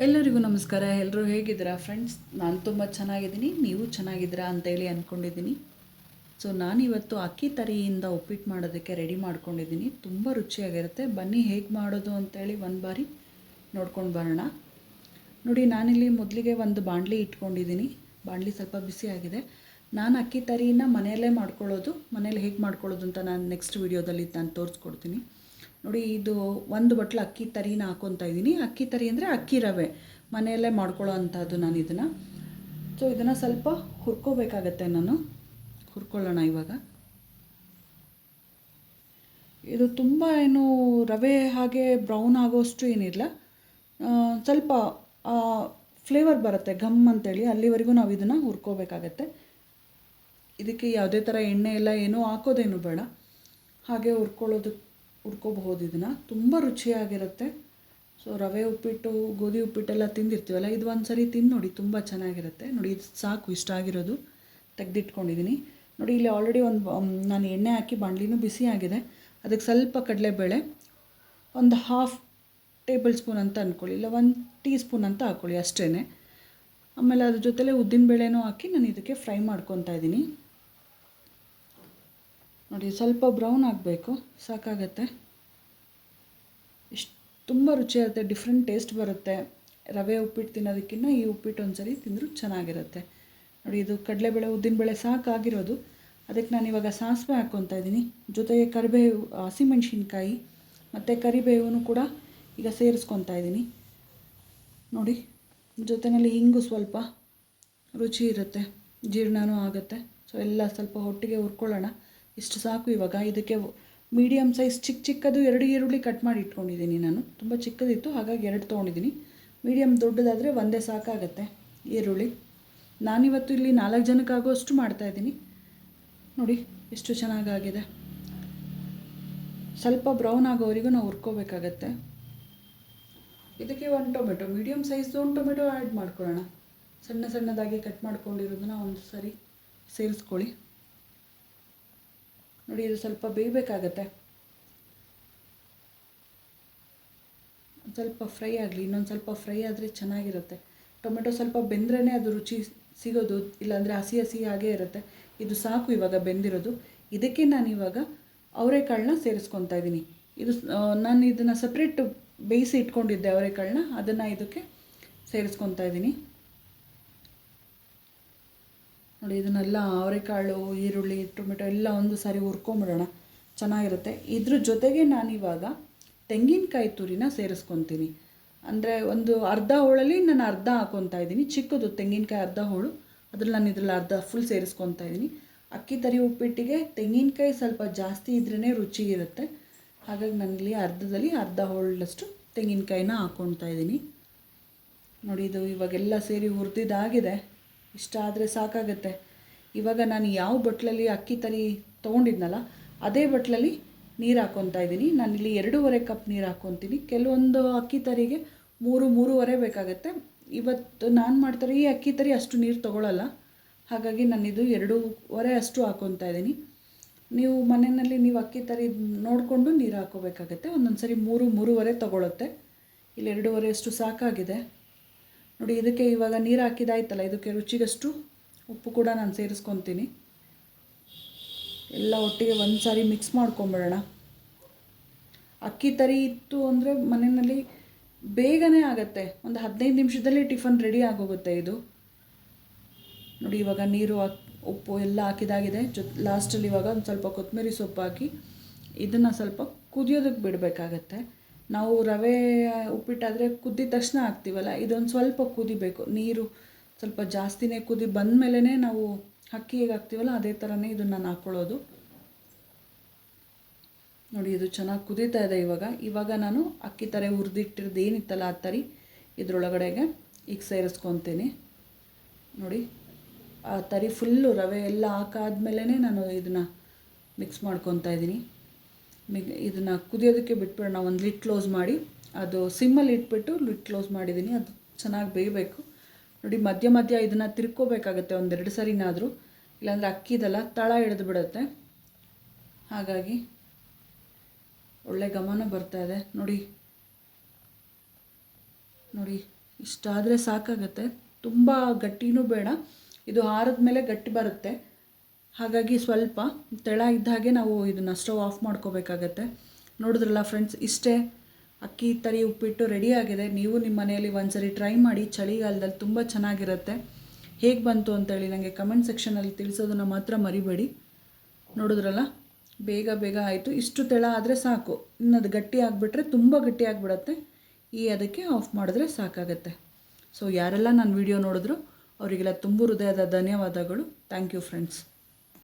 ಎಲ್ಲರಿಗೂ ನಮಸ್ಕಾರ. ಎಲ್ಲರೂ ಹೇಗಿದ್ದೀರಾ ಫ್ರೆಂಡ್ಸ್? ನಾನು ತುಂಬ ಚೆನ್ನಾಗಿದ್ದೀನಿ, ನೀವು ಚೆನ್ನಾಗಿದ್ದೀರಾ ಅಂತೇಳಿ ಅಂದ್ಕೊಂಡಿದ್ದೀನಿ. ಸೊ ನಾನಿವತ್ತು ಅಕ್ಕಿ ತರಿಯಿಂದ ಉಪ್ಪಿಟ್ಟು ಮಾಡೋದಕ್ಕೆ ರೆಡಿ ಮಾಡ್ಕೊಂಡಿದ್ದೀನಿ. ತುಂಬ ರುಚಿಯಾಗಿರುತ್ತೆ. ಬನ್ನಿ ಹೇಗೆ ಮಾಡೋದು ಅಂತೇಳಿ ಒಂದು ಬಾರಿ ನೋಡ್ಕೊಂಡು ಬರೋಣ. ನೋಡಿ, ನಾನಿಲ್ಲಿ ಮೊದಲಿಗೆ ಒಂದು ಬಾಣಲಿ ಇಟ್ಕೊಂಡಿದ್ದೀನಿ. ಬಾಣಲಿ ಸ್ವಲ್ಪ ಬಿಸಿಯಾಗಿದೆ. ನಾನು ಅಕ್ಕಿ ತರಿನ ಮನೆಯಲ್ಲೇ ಮಾಡ್ಕೊಳ್ಳೋದು, ಮನೇಲಿ ಹೇಗೆ ಮಾಡ್ಕೊಳ್ಳೋದು ಅಂತ ನಾನು ನೆಕ್ಸ್ಟ್ ವೀಡಿಯೋದಲ್ಲಿ ನಾನು ತೋರಿಸ್ಕೊಡ್ತೀನಿ. ನೋಡಿ, ಇದು ಒಂದು ಬಟ್ಲು ಅಕ್ಕಿ ತರಿನ ಹಾಕ್ಕೊತಾ ಇದ್ದೀನಿ. ಅಕ್ಕಿ ತರಿ ಅಂದರೆ ಅಕ್ಕಿ ರವೆ, ಮನೆಯಲ್ಲೇ ಮಾಡ್ಕೊಳ್ಳೋ ಅಂಥದ್ದು ನಾನು ಇದನ್ನು. ಸೊ ಇದನ್ನು ಸ್ವಲ್ಪ ಹುರ್ಕೋಬೇಕಾಗತ್ತೆ. ನಾನು ಹುರ್ಕೊಳ್ಳೋಣ ಇವಾಗ. ಇದು ತುಂಬ ಏನು ರವೆ ಹಾಗೆ ಬ್ರೌನ್ ಆಗೋಷ್ಟು ಏನಿಲ್ಲ, ಸ್ವಲ್ಪ ಫ್ಲೇವರ್ ಬರುತ್ತೆ ಘಮ್ ಅಂತೇಳಿ, ಅಲ್ಲಿವರೆಗೂ ನಾವು ಇದನ್ನು ಹುರ್ಕೋಬೇಕಾಗತ್ತೆ. ಇದಕ್ಕೆ ಯಾವುದೇ ಥರ ಎಣ್ಣೆ ಎಲ್ಲ ಏನೂ ಹಾಕೋದೇನು ಬೇಡ, ಹಾಗೆ ಹುರ್ಕೋಬಹುದು. ಇದನ್ನು ತುಂಬ ರುಚಿಯಾಗಿರುತ್ತೆ. ಸೊ ರವೆ ಉಪ್ಪಿಟ್ಟು, ಗೋಧಿ ಉಪ್ಪಿಟ್ಟೆಲ್ಲ ತಿಂದಿರ್ತೀವಲ್ಲ, ಇದು ಒಂದು ಸರಿ ತಿಂದು ನೋಡಿ, ತುಂಬ ಚೆನ್ನಾಗಿರುತ್ತೆ. ನೋಡಿ, ಇದು ಸಾಕು, ಇಷ್ಟ ಆಗಿರೋದು ತೆಗೆದಿಟ್ಕೊಂಡಿದ್ದೀನಿ. ನೋಡಿ, ಇಲ್ಲಿ ಆಲ್ರೆಡಿ ನಾನು ಎಣ್ಣೆ ಹಾಕಿ ಬಾಣಲಿನೂ ಬಿಸಿ ಆಗಿದೆ. ಅದಕ್ಕೆ ಸ್ವಲ್ಪ ಕಡಲೆಬೇಳೆ, ಒಂದು ಹಾಫ್ ಟೇಬಲ್ ಸ್ಪೂನ್ ಅಂತ ಅಂದ್ಕೊಳ್ಳಿ, ಇಲ್ಲ 1 ಟೀ ಸ್ಪೂನ್ ಅಂತ ಹಾಕ್ಕೊಳ್ಳಿ ಅಷ್ಟೇ. ಆಮೇಲೆ ಅದ್ರ ಜೊತೆಲೇ ಉದ್ದಿನಬೇಳೆನೂ ಹಾಕಿ ನಾನು ಇದಕ್ಕೆ ಫ್ರೈ ಮಾಡ್ಕೊತಾ ಇದ್ದೀನಿ. ನೋಡಿ, ಸ್ವಲ್ಪ ಬ್ರೌನ್ ಆಗಬೇಕು, ಸಾಕಾಗತ್ತೆ. ಇಷ್ಟು ತುಂಬ ರುಚಿಯಾಗುತ್ತೆ, ಡಿಫ್ರೆಂಟ್ ಟೇಸ್ಟ್ ಬರುತ್ತೆ. ರವೆ ಉಪ್ಪಿಟ್ಟು ತಿನ್ನೋದಕ್ಕಿಂತ ಈ ಉಪ್ಪಿಟ್ಟು ಒಂದು ಸರಿ ತಿಂದರೂ ಚೆನ್ನಾಗಿರುತ್ತೆ. ನೋಡಿ, ಇದು ಕಡಲೆಬೇಳೆ ಉದ್ದಿನಬೇಳೆ ಸಾಕಾಗಿರೋದು. ಅದಕ್ಕೆ ನಾನು ಇವಾಗ ಸಾಸಿವೆ ಹಾಕ್ಕೊತಾ ಇದ್ದೀನಿ. ಜೊತೆಗೆ ಕರಿಬೇವು, ಹಸಿಮೆಣ್ಸಿನ್ಕಾಯಿ ಮತ್ತು ಕರಿಬೇವನ್ನು ಕೂಡ ಈಗ ಸೇರಿಸ್ಕೊತಾ ಇದ್ದೀನಿ. ನೋಡಿ, ಜೊತೆಯಲ್ಲಿ ಹಿಂಗು ಸ್ವಲ್ಪ ರುಚಿ ಇರುತ್ತೆ, ಜೀರ್ಣನೂ ಆಗುತ್ತೆ. ಸೊ ಎಲ್ಲ ಸ್ವಲ್ಪ ಒಟ್ಟಿಗೆ ಹುರ್ಕೊಳ್ಳೋಣ. ಇಷ್ಟು ಸಾಕು. ಇವಾಗ ಇದಕ್ಕೆ ಮೀಡಿಯಮ್ ಸೈಜ್ ಚಿಕ್ಕದು 2 ಈರುಳ್ಳಿ ಕಟ್ ಮಾಡಿ ಇಟ್ಕೊಂಡಿದ್ದೀನಿ. ನಾನು ತುಂಬ ಚಿಕ್ಕದಿತ್ತು, ಹಾಗಾಗಿ 2 ತೊಗೊಂಡಿದ್ದೀನಿ. ಮೀಡಿಯಮ್ ದೊಡ್ಡದಾದರೆ ಒಂದೇ ಸಾಕಾಗತ್ತೆ ಈರುಳ್ಳಿ. ನಾನಿವತ್ತು ಇಲ್ಲಿ 4 ಜನಕ್ಕಾಗೋಷ್ಟು ಮಾಡ್ತಾಯಿದ್ದೀನಿ. ನೋಡಿ, ಎಷ್ಟು ಚೆನ್ನಾಗಾಗಿದೆ. ಸ್ವಲ್ಪ ಬ್ರೌನ್ ಆಗೋವರೆಗೂ ನಾವು ಹುರ್ಕೋಬೇಕಾಗತ್ತೆ. ಇದಕ್ಕೆ 1 ಟೊಮೆಟೊ, ಮೀಡಿಯಮ್ ಸೈಜ್ದು 1 ಟೊಮೆಟೊ ಆ್ಯಡ್ ಮಾಡ್ಕೊಳ್ಳೋಣ. ಸಣ್ಣದಾಗಿ ಕಟ್ ಮಾಡ್ಕೊಂಡಿರೋದನ್ನ ಒಂದು ಸರಿ ಸೇರಿಸ್ಕೊಳ್ಳಿ. ನೋಡಿ, ಇದು ಸ್ವಲ್ಪ ಬೇಯಬೇಕಾಗತ್ತೆ, ಸ್ವಲ್ಪ ಫ್ರೈ ಆಗಲಿ. ಇನ್ನೊಂದು ಸ್ವಲ್ಪ ಫ್ರೈ ಆದರೆ ಚೆನ್ನಾಗಿರುತ್ತೆ. ಟೊಮೆಟೊ ಸ್ವಲ್ಪ ಬೆಂದ್ರೇ ಅದು ರುಚಿ ಸಿಗೋದು, ಇಲ್ಲಾಂದರೆ ಹಸಿ ಹಾಗೇ ಇರುತ್ತೆ. ಇದು ಸಾಕು ಇವಾಗ ಬೆಂದಿರೋದು. ಇದಕ್ಕೆ ನಾನಿವಾಗ ಅವರೆಕಾಳನ್ನ ಸೇರಿಸ್ಕೊತಾ ಇದ್ದೀನಿ. ನಾನು ಇದನ್ನು ಸಪ್ರೇಟ್ ಬೇಯಿಸಿ ಇಟ್ಕೊಂಡಿದ್ದೆ ಅವರೆಕಾಳನ್ನ, ಅದನ್ನು ಇದಕ್ಕೆ ಸೇರಿಸ್ಕೊತಾ ಇದ್ದೀನಿ. ನೋಡಿ, ಇದನ್ನೆಲ್ಲ ಅವರೆಕಾಳು, ಈರುಳ್ಳಿ, ಟೊಮೆಟೊ ಎಲ್ಲ ಒಂದು ಸಾರಿ ಹುರ್ಕೊಂಬಿಡೋಣ, ಚೆನ್ನಾಗಿರುತ್ತೆ. ಇದ್ರ ಜೊತೆಗೆ ನಾನಿವಾಗ ತೆಂಗಿನಕಾಯಿ ತುರಿನ ಸೇರಿಸ್ಕೊತೀನಿ. ಅಂದರೆ ಒಂದು ಅರ್ಧ ಹೋಳಲ್ಲಿ ನಾನು ಅರ್ಧ ಹಾಕ್ಕೊತಾ ಇದ್ದೀನಿ, ಚಿಕ್ಕದು ತೆಂಗಿನಕಾಯಿ ಅರ್ಧ ಹೋಳು, ಅದ್ರಲ್ಲಿ ನಾನು ಇದ್ರಲ್ಲಿ ಅರ್ಧ ಫುಲ್ ಸೇರಿಸ್ಕೊತಾ ಇದ್ದೀನಿ. ಅಕ್ಕಿ ತರಿ ಉಪ್ಪಿಟ್ಟಿಗೆ ತೆಂಗಿನಕಾಯಿ ಸ್ವಲ್ಪ ಜಾಸ್ತಿ ಇದ್ರೇ ರುಚಿ ಇರುತ್ತೆ. ಹಾಗಾಗಿ ನಾನಿಲ್ಲಿ ಅರ್ಧ ಹೋಳಷ್ಟು ತೆಂಗಿನಕಾಯಿನ ಹಾಕ್ಕೊತಾ ಇದ್ದೀನಿ. ನೋಡಿ, ಇದು ಇವಾಗೆಲ್ಲ ಸೇರಿ ಹುರಿದಿದ್ದಾಗಿದೆ. ಇಷ್ಟ ಆದರೆ ಸಾಕಾಗುತ್ತೆ. ಇವಾಗ ನಾನು ಯಾವ ಬಟ್ಲಲ್ಲಿ ಅಕ್ಕಿ ತರಿ ತೊಗೊಂಡಿದ್ನಲ್ಲ, ಅದೇ ಬಟ್ಲಲ್ಲಿ ನೀರು ಹಾಕ್ಕೊತಾ ಇದ್ದೀನಿ. ನಾನಿಲ್ಲಿ 2.5 ಕಪ್ ನೀರು ಹಾಕ್ಕೊತೀನಿ. ಕೆಲವೊಂದು ಅಕ್ಕಿ ತರಿಗೆ 3-3.5 ಬೇಕಾಗುತ್ತೆ. ಇವತ್ತು ನಾನು ಮಾಡ್ತಾರೆ ಈ ಅಕ್ಕಿ ತರಿ ಅಷ್ಟು ನೀರು ತೊಗೊಳ್ಳಲ್ಲ, ಹಾಗಾಗಿ ನಾನಿದು 2.5 ಅಷ್ಟು ಹಾಕ್ಕೊತಾ ಇದ್ದೀನಿ. ನೀವು ಮನೆಯಲ್ಲಿ ನೀವು ಅಕ್ಕಿ ತರಿ ನೋಡಿಕೊಂಡು ನೀರು ಹಾಕ್ಕೋಬೇಕಾಗತ್ತೆ. ಒಂದೊಂದು ಸರಿ 3-3.5 ತೊಗೊಳುತ್ತೆ. ಇಲ್ಲಿ 2.5 ಅಷ್ಟು ಸಾಕಾಗಿದೆ. ನೋಡಿ, ಇದಕ್ಕೆ ಇವಾಗ ನೀರು ಹಾಕಿದಾಯ್ತಲ್ಲ, ಇದಕ್ಕೆ ರುಚಿಗಷ್ಟು ಉಪ್ಪು ಕೂಡ ನಾನು ಸೇರಿಸ್ಕೊತೀನಿ. ಎಲ್ಲ ಒಟ್ಟಿಗೆ ಒಂದು ಸಾರಿ ಮಿಕ್ಸ್ ಮಾಡ್ಕೊಂಬಿಡೋಣ. ಅಕ್ಕಿ ತರಿ ಇತ್ತು ಅಂದರೆ ಮನೆಯಲ್ಲಿ ಬೇಗನೆ ಆಗುತ್ತೆ, ಒಂದು 15 ನಿಮಿಷದಲ್ಲಿ ಟಿಫನ್ ರೆಡಿ ಆಗೋಗುತ್ತೆ ಇದು. ನೋಡಿ, ಇವಾಗ ನೀರು ಉಪ್ಪು ಎಲ್ಲ ಹಾಕಿದಾಗಿದೆ. ಲಾಸ್ಟಲ್ಲಿ ಇವಾಗ ಒಂದು ಸ್ವಲ್ಪ ಕೊತ್ತಂಬರಿ ಸೊಪ್ಪು ಹಾಕಿ ಇದನ್ನು ಸ್ವಲ್ಪ ಕುದಿಯೋದಕ್ಕೆ ಬಿಡಬೇಕಾಗತ್ತೆ. ನಾವು ರವೆ ಉಪ್ಪಿಟ್ಟಾದರೆ ಕುದ್ದಿದ ತಕ್ಷಣ ಹಾಕ್ತೀವಲ್ಲ, ಇದೊಂದು ಸ್ವಲ್ಪ ಕುದಿಬೇಕು. ನೀರು ಸ್ವಲ್ಪ ಜಾಸ್ತಿನೇ ಕುದಿ ಬಂದಮೇಲೆ ನಾವು ಅಕ್ಕಿ ಹೇಗೆ ಹಾಕ್ತೀವಲ್ಲ ಅದೇ ಥರನೇ ಇದನ್ನು ನಾನು ಹಾಕ್ಕೊಳ್ಳೋದು. ನೋಡಿ, ಇದು ಚೆನ್ನಾಗಿ ಕುದೀತಾ ಇದೆ. ಇವಾಗ ನಾನು ಅಕ್ಕಿ ತರಿ ಹುರಿದಿಟ್ಟಿರೋದು ಏನಿತ್ತಲ್ಲ ಆ ತರಿ ಇದರೊಳಗಡೆಗೆ ಈಗ ಸೇರಿಸ್ಕೊತೀನಿ. ನೋಡಿ, ಆ ತರಿ ಫುಲ್ಲು ರವೆ ಎಲ್ಲ ಹಾಕಾದ್ಮೇಲೆ ನಾನು ಇದನ್ನು ಮಿಕ್ಸ್ ಮಾಡ್ಕೊತಾ ಇದ್ದೀನಿ. ಇದನ್ನು ಕುದಿಯೋದಕ್ಕೆ ಬಿಟ್ಬಿಡೋಣ. ಒಂದು ಲಿಡ್ ಕ್ಲೋಸ್ ಮಾಡಿ, ಅದು ಸಿಮ್ಮಲ್ಲಿ ಇಟ್ಬಿಟ್ಟು ಲಿಡ್ ಕ್ಲೋಸ್ ಮಾಡಿದ್ದೀನಿ. ಅದು ಚೆನ್ನಾಗಿ ಬೇಯಬೇಕು. ನೋಡಿ, ಮಧ್ಯ ಇದನ್ನು ತಿರ್ಕೋಬೇಕಾಗತ್ತೆ 1-2 ಸರಿನಾದರೂ, ಇಲ್ಲಾಂದರೆ ಅಕ್ಕಿದೆಲ್ಲ ತಳ ಹಿಡಿದು ಬಿಡುತ್ತೆ. ಹಾಗಾಗಿ ಒಳ್ಳೆ ಘಮನೂ ಬರ್ತಾಯಿದೆ. ನೋಡಿ, ಇಷ್ಟಾದರೆ ಸಾಕಾಗುತ್ತೆ, ತುಂಬ ಗಟ್ಟಿನೂ ಬೇಡ. ಇದು ಆರಿದ ಮೇಲೆ ಗಟ್ಟಿ ಬರುತ್ತೆ, ಹಾಗಾಗಿ ಸ್ವಲ್ಪ ತೆಳ ಇದ್ದ ಹಾಗೆ ನಾವು ಇದನ್ನು ಸ್ಟವ್ ಆಫ್ ಮಾಡ್ಕೋಬೇಕಾಗತ್ತೆ. ನೋಡಿದ್ರಲ್ಲ ಫ್ರೆಂಡ್ಸ್, ಇಷ್ಟೇ ಅಕ್ಕಿ ತರಿ ಉಪ್ಪಿಟ್ಟು ರೆಡಿಯಾಗಿದೆ. ನೀವು ನಿಮ್ಮ ಮನೆಯಲ್ಲಿ ಒಂದ್ಸರಿ ಟ್ರೈ ಮಾಡಿ, ಚಳಿಗಾಲದಲ್ಲಿ ತುಂಬ ಚೆನ್ನಾಗಿರುತ್ತೆ. ಹೇಗೆ ಬಂತು ಅಂತೇಳಿ ನನಗೆ ಕಮೆಂಟ್ ಸೆಕ್ಷನಲ್ಲಿ ತಿಳಿಸೋದನ್ನು ಮಾತ್ರ ಮರಿಬೇಡಿ. ನೋಡಿದ್ರಲ್ಲ, ಬೇಗ ಬೇಗ ಆಯಿತು. ಇಷ್ಟು ತೆಳ ಆದರೆ ಸಾಕು, ಇನ್ನು ಅದು ಗಟ್ಟಿ ಆಗಿಬಿಟ್ರೆ ತುಂಬ ಗಟ್ಟಿ ಆಗಿಬಿಡತ್ತೆ. ಅದಕ್ಕೆ ಆಫ್ ಮಾಡಿದ್ರೆ ಸಾಕಾಗತ್ತೆ. ಸೊ ಯಾರೆಲ್ಲ ನನ್ನ ವಿಡಿಯೋ ನೋಡಿದ್ರು ಅವರಿಗೆಲ್ಲ ತುಂಬ ಹೃದಯದ ಧನ್ಯವಾದಗಳು. Thank you friends.